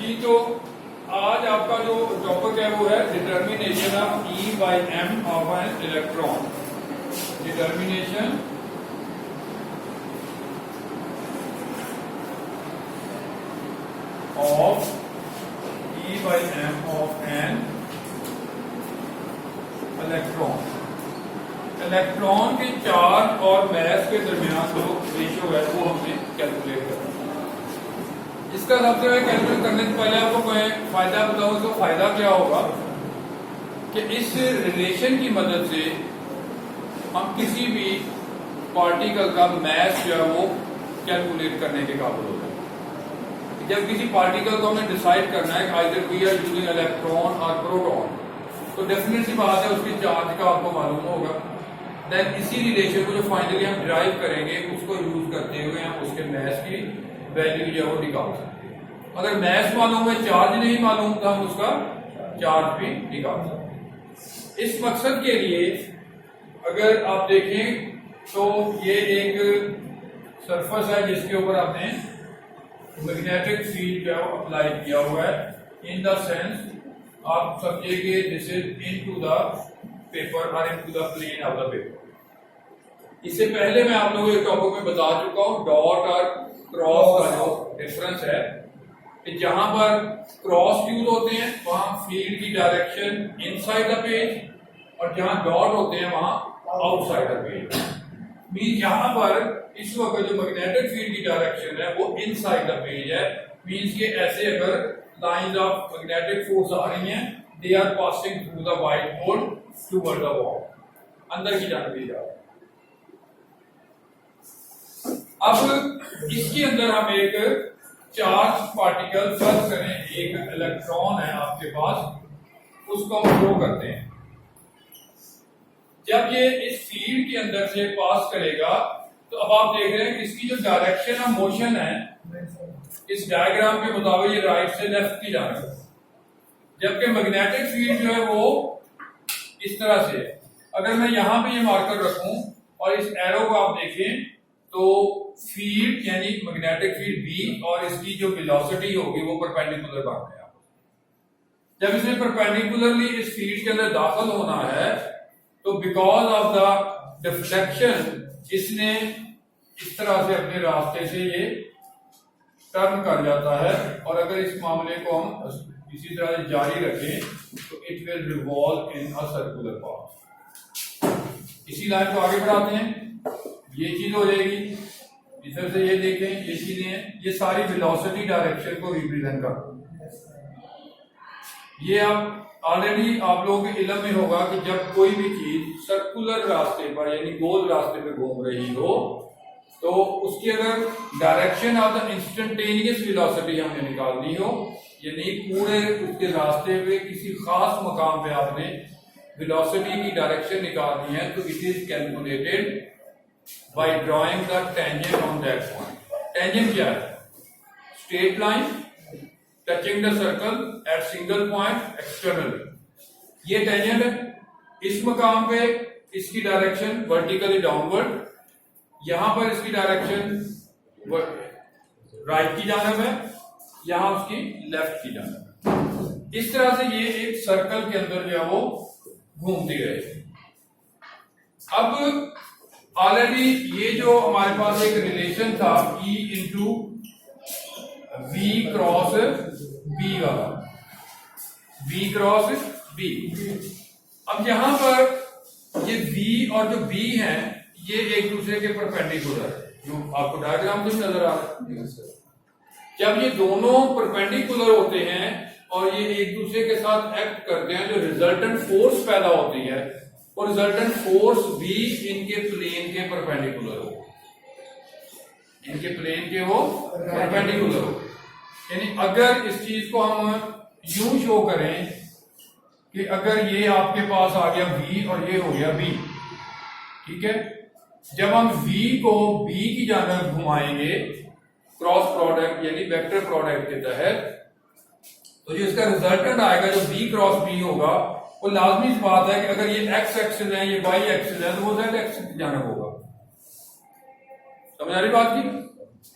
जी, तो आज आपका जो टॉपिक है वो है determination of E by M of an electron. Determination of E by M of an electron. Electron के चार्ज और मास के दरमियान जो रेशियो है वो हमने कैलकुलेट करना है। इसका सबसे पहले कैलकुलेट करने से पहले आपको मैं फायदा बताऊं तो फायदा क्या होगा कि इस रिलेशन की मदद से हम किसी भी पार्टिकल का मास जो है वो कैलकुलेट करने के काबिल होता है। जब किसी पार्टिकल को हमें डिसाइड करना है either we are using electron और प्रोटॉन, तो डेफिनेट सी बात है उसकी चार्ज का आपको मालूम होगा। देन इसी रिलेशन को जो फाइनली हम डिराइव करेंगे उसको यूज करते हुए हम उसके मास की वैल्यू जो है वो निकाल सकते हैं। अगर मास मालूम है चार्ज नहीं मालूम तो हम उसका चार्ज भी निकाल सकते हैं। इस मकसद के लिए अगर आप देखें तो ये एक सरफेस है जिसके ऊपर आपने मैग्नेटिक फील्ड जो है अप्लाई किया हुआ है। इन द सेंस आप समझिए this is into the paper और into the plane of the paper. इससे पहले मैं आप लोगों को टॉपिक में बता चुका हूं डॉट और क्रॉस का जो डिफरेंस है कि जहां पर क्रॉस यूज होते हैं वहां फील्ड की डायरेक्शन इनसाइड द पेज और जहां डॉट होते हैं वहां आउटसाइड द पेज। मीन यहां पर इस वक्त जो मैग्नेटिक फील्ड की डायरेक्शन है वो इनसाइड द पेज है। मीन्स के ऐसे अगर लाइंस ऑफ मैग्नेटिक फोर्स आ रही हैं they are passing through the white board toward the wall, अंदर की जानब जा रहा है। अब इसके अंदर हम एक चार्ज पार्टिकल फर्ज करें, एक इलेक्ट्रॉन है आपके पास, उसको हम थ्रो करते हैं। जब ये इस फील्ड के अंदर से पास करेगा तो अब आप देख रहे हैं कि इसकी जो डायरेक्शन ऑफ मोशन है इस डायग्राम के मुताबिक ये राइट से लेफ्ट की जाएगा, जबकि मैग्नेटिक फील्ड जो है वो इस तरह से है। अगर मैं यहां पे ये मार्कर रखूं और इस एरो को आप देखें तो फील्ड यानी मैग्नेटिक फील्ड बी और इसकी जो वेलोसिटी होगी वो परपेंडिकुलर बन गया। जब इसने परपेंडिकुलरली इस फील्ड के अंदर दाखिल होना है तो बिकॉज ऑफ द डिफ्लेक्शन इसने इस तरह से अपने रास्ते से ये टर्न कर जाता है और अगर इस मामले को हम इसी तरह से जारी रखें तो it will revolve in a circular path. इसी लाइन को आगे बढ़ाते हैं, ये चीज हो जाएगी। इधर से ये देखें ये चीजें हैं, ये सारी वेलोसिटी डायरेक्शन को रिप्रेजेंट करती है। ये आप ऑलरेडी आप लोगों के इल्म में होगा कि जब कोई भी चीज सर्कुलर रास्ते पर यानी गोल रास्ते पर घूम रही हो तो उसकी अगर direction of the instantaneous velocity हमें निकालनी हो यानी पूरे उसके रास्ते पे किसी खास मकाम पे आपने वेलोसिटी की डायरेक्शन निकालनी है तो it is calculated by drawing the tangent on that point. Tangent क्या है? Straight line touching the circle at single point externally. ये tangent है। इस मकाम पे इसकी डायरेक्शन वर्टिकली डाउनवर्ड, यहां पर इसकी डायरेक्शन राइट की जानब है, यहां उसकी लेफ्ट की जानब है। इस तरह से ये एक सर्कल के अंदर जो है वो घूमती रहे। अब ऑलरेडी ये जो हमारे पास एक रिलेशन था E into V cross B वाला, V क्रॉस B। अब यहां पर ये V और जो B हैं ये एक दूसरे के परपेंडिकुलर है, जो आपको डायग्राम में नजर आ रहा है। जब ये दोनों परपेंडिकुलर होते हैं और ये एक दूसरे के साथ एक्ट करते हैं जो रिजल्टेंट फोर्स पैदा होती है और रिजल्टेंट फोर्स भी इनके प्लेन के परपेंडिकुलर हो, इनके प्लेन के हो परपेंडिकुलर हो। यानी अगर इस चीज को हम यूं शो करें कि अगर ये आपके पास आ गया V और ये हो गया B, ठीक है, जब हम V को B की जानब घुमाएंगे क्रॉस प्रोडक्ट यानी वेक्टर प्रोडक्ट के तहत तो जो इसका रिजल्टेंट आएगा जो B क्रॉस B होगा वो लाजमी बात है कि अगर ये एक्स एक्सिस है ये वाई एक्सिस है तो वो जेड एक्सिस की जानब होगा। समझ आ रही बात की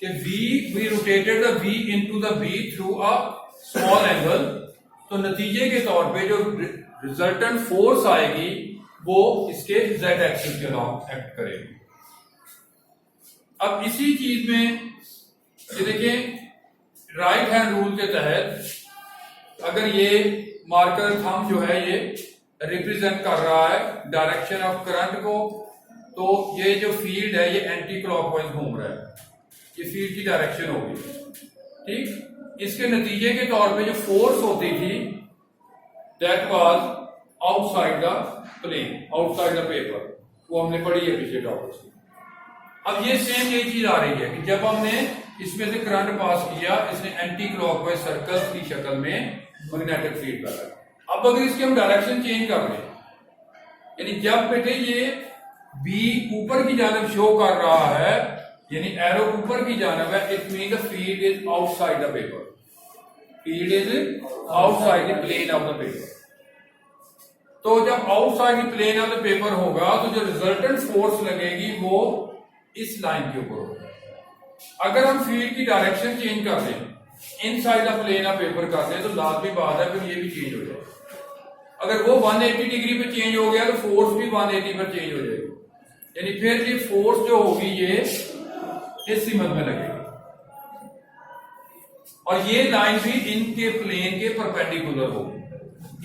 कि we rotated the V into the B through a small angle, तो नतीजे के तौर पे जो रिजल्टेंट फोर्स आएगी वो इसके z एक्सिस के अलॉन्ग एक्ट करेगी। अब इसी चीज में ये देखें, राइट हैंड रूल के तहत अगर ये मार्कर थंब जो है ये रिप्रेजेंट कर रहा है डायरेक्शन ऑफ करंट को, तो ये जो फील्ड है ये एंटी क्लॉकवाइज घूम रहा है, ये फील्ड की डायरेक्शन होगी। ठीक, इसके नतीजे के तौर पे जो फोर्स होती थी that was outside the plane, outside the paper, वो हमने पढ़ी है पिछले टॉपिक में। अब ये सेम यही चीज आ रही है कि जब हमने इसमें से करंट पास किया, इसने एंटी क्लॉकवाइज सर्कल की शक्ल में मैग्नेटिक फील्ड पैदा। अब अगर इसकी हम डायरेक्शन चेंज कर दें, यानी जब बेटे ये बी ऊपर की जानिब शो कर रहा है, यानी एरो ऊपर की जानिब है, it mean the field is outside the paper, field is outside the plane of the paper. तो जब outside the plane of the paper होगा तो जो रिजल्टेंट फोर्स लगेगी वो इस लाइन के ऊपर होगा। अगर हम फील्ड की डायरेक्शन चेंज कर दें, inside the plane of paper कर दें, तो लाजमी बात है फिर ये भी चेंज हो जाएगा। अगर वो 180 डिग्री पे चेंज हो गया तो फोर्स भी 180 पर चेंज हो जाएगी, यानी फिर ये फोर्स जो होगी ये इस सिमत में लगेगी, और ये लाइन भी इनके प्लेन के परपेंडिकुलर होगी।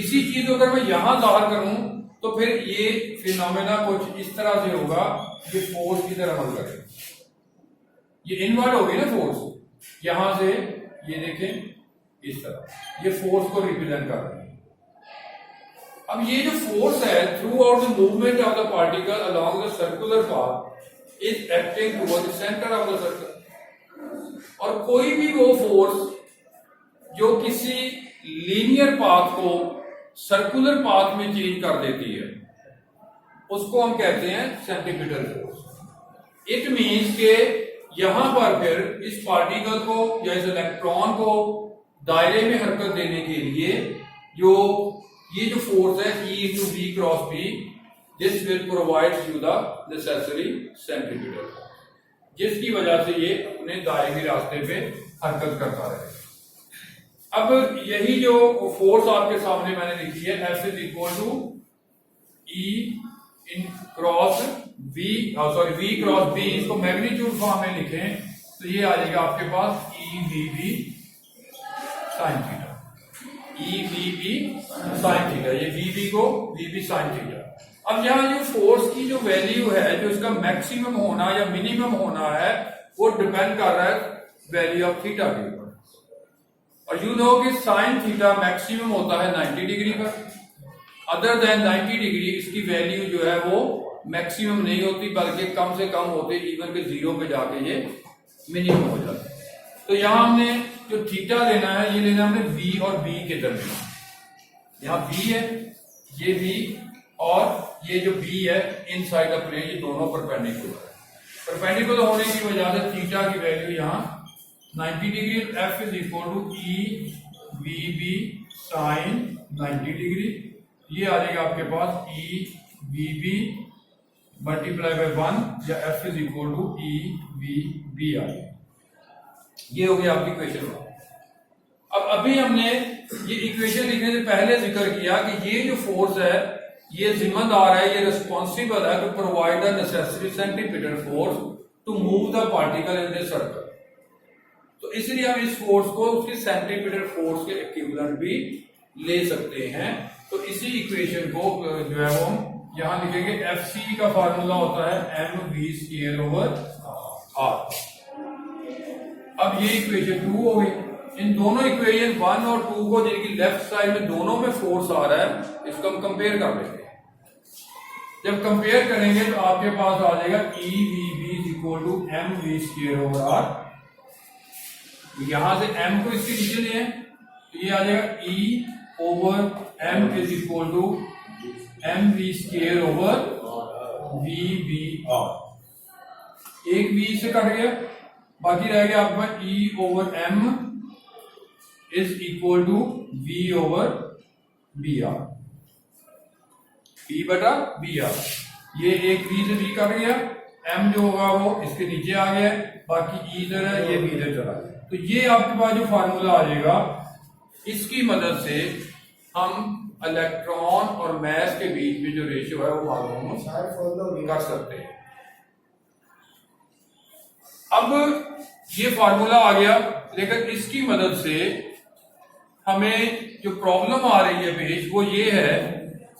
इसी चीज को अगर मैं यहां जाहिर करूं तो फिर ये फिनोमेना कुछ इस तरह से होगा, ये फोर्स की तरह अमल करेगा, ये इनवर्ट होगी ना फोर्स, यहां से ये देखें इस तरह, ये फोर्स को रिप्रेजेंट कर रही है। अब ये जो फोर्स है through out the movement of the particle along the circular path is acting toward the centre of the circle, और कोई भी वो फोर्स जो किसी लीनियर पाथ को सर्कुलर पाथ में चेंज कर देती है उसको हम कहते हैं सेंट्रीपिटल फोर्स। इट मीन्स के यहां पर फिर इस पार्टिकल को या इस इलेक्ट्रॉन को दायरे में हरकत देने के लिए जो ये जो फोर्स है E into V cross B, this will provide you the necessary centripetal, जिसकी वजह से ये अपने दायरे रास्ते पे हरकत करता रहे। अब यही जो फोर्स आपके सामने मैंने लिखी है, F is equal to E in cross V, sorry V cross B, इसको मैग्नीट्यूड फॉर्म में लिखें तो ये आ जाएगा आपके पास EVB sine theta, EVB sine theta, ये VB को VB साइन थीटा। अब यहाँ जो फोर्स की जो वैल्यू है, जो इसका मैक्सिमम होना या मिनिमम होना है, वो डिपेंड कर रहा है वैल्यू ऑफ थीटा के ऊपर। और यू नो कि साइन थीटा मैक्सिमम होता है 90 डिग्री पर, अदर देन 90 डिग्री इसकी वैल्यू जो है वो मैक्सिमम नहीं होती, बल्कि कम से कम होते, इवन के जीरो पे जाके ये मिनिमम हो जाता है। तो यहां हमने जो थीटा लेना है, ये लेना हमने V और B के दरमियान। यहाँ B है, ये V और ये जो B है इनसाइड द प्लेन, ये दोनों परपेंडिकुलर है। परपेंडिकुलर होने की वजह से थीटा की वैल्यू यहाँ 90 degree, F is equal to EVB sine 90 degree, ये आ जाएगा आपके पास EVB मल्टीप्लाई बाय 1 या F is equal to EVB आ जाएगा। ये हो गया आपकी इक्वेशन। अब अभी हमने ये इक्वेशन लिखने से पहले जिक्र किया कि ये जो फोर्स है ये जिम्मेदार है, ये रिस्पॉन्सिबल है to provide the necessary centripetal force to move the particle in the circle. तो इसलिए हम इस फोर्स को उसके सेंट्रीपिटल फोर्स के इक्विवेलेंट भी ले सकते हैं। तो इसी इक्वेशन को जो है वो हम यहां लिखेंगे, FC का फार्मूला होता है mv²/r। अब ये इक्वेशन 2 हो गई। इन दोनों इक्वेशन 1 और 2 को, जिनकी लेफ्ट साइड में दोनों में फोर्स आ रहा है, इसको हम कंपेयर कर लेंगे। जब कंपेयर करेंगे तो आपके पास आ जाएगा EVB = mv²/r। यहां से m को इसके नीचे ले हैं तो ये आ जाएगा E/m = mv²/vbr। एक v से कट गया, बाकी रह गया आपका E/m is equal to v/br, v/br। ये एक v से v कट गया, m जो होगा वो इसके नीचे आ गया, बाकी e इधर है, ये v इधर चला गया। तो ये आपके पास जो फार्मूला आ जाएगा इसकी मदद से हम इलेक्ट्रॉन और मास के बीच में जो रेशियो है वो मालूम कर सकते हैं। अब ये फार्मूला आ गया, लेकिन इसकी मदद से हमें जो प्रॉब्लम आ रही है पेश वो ये है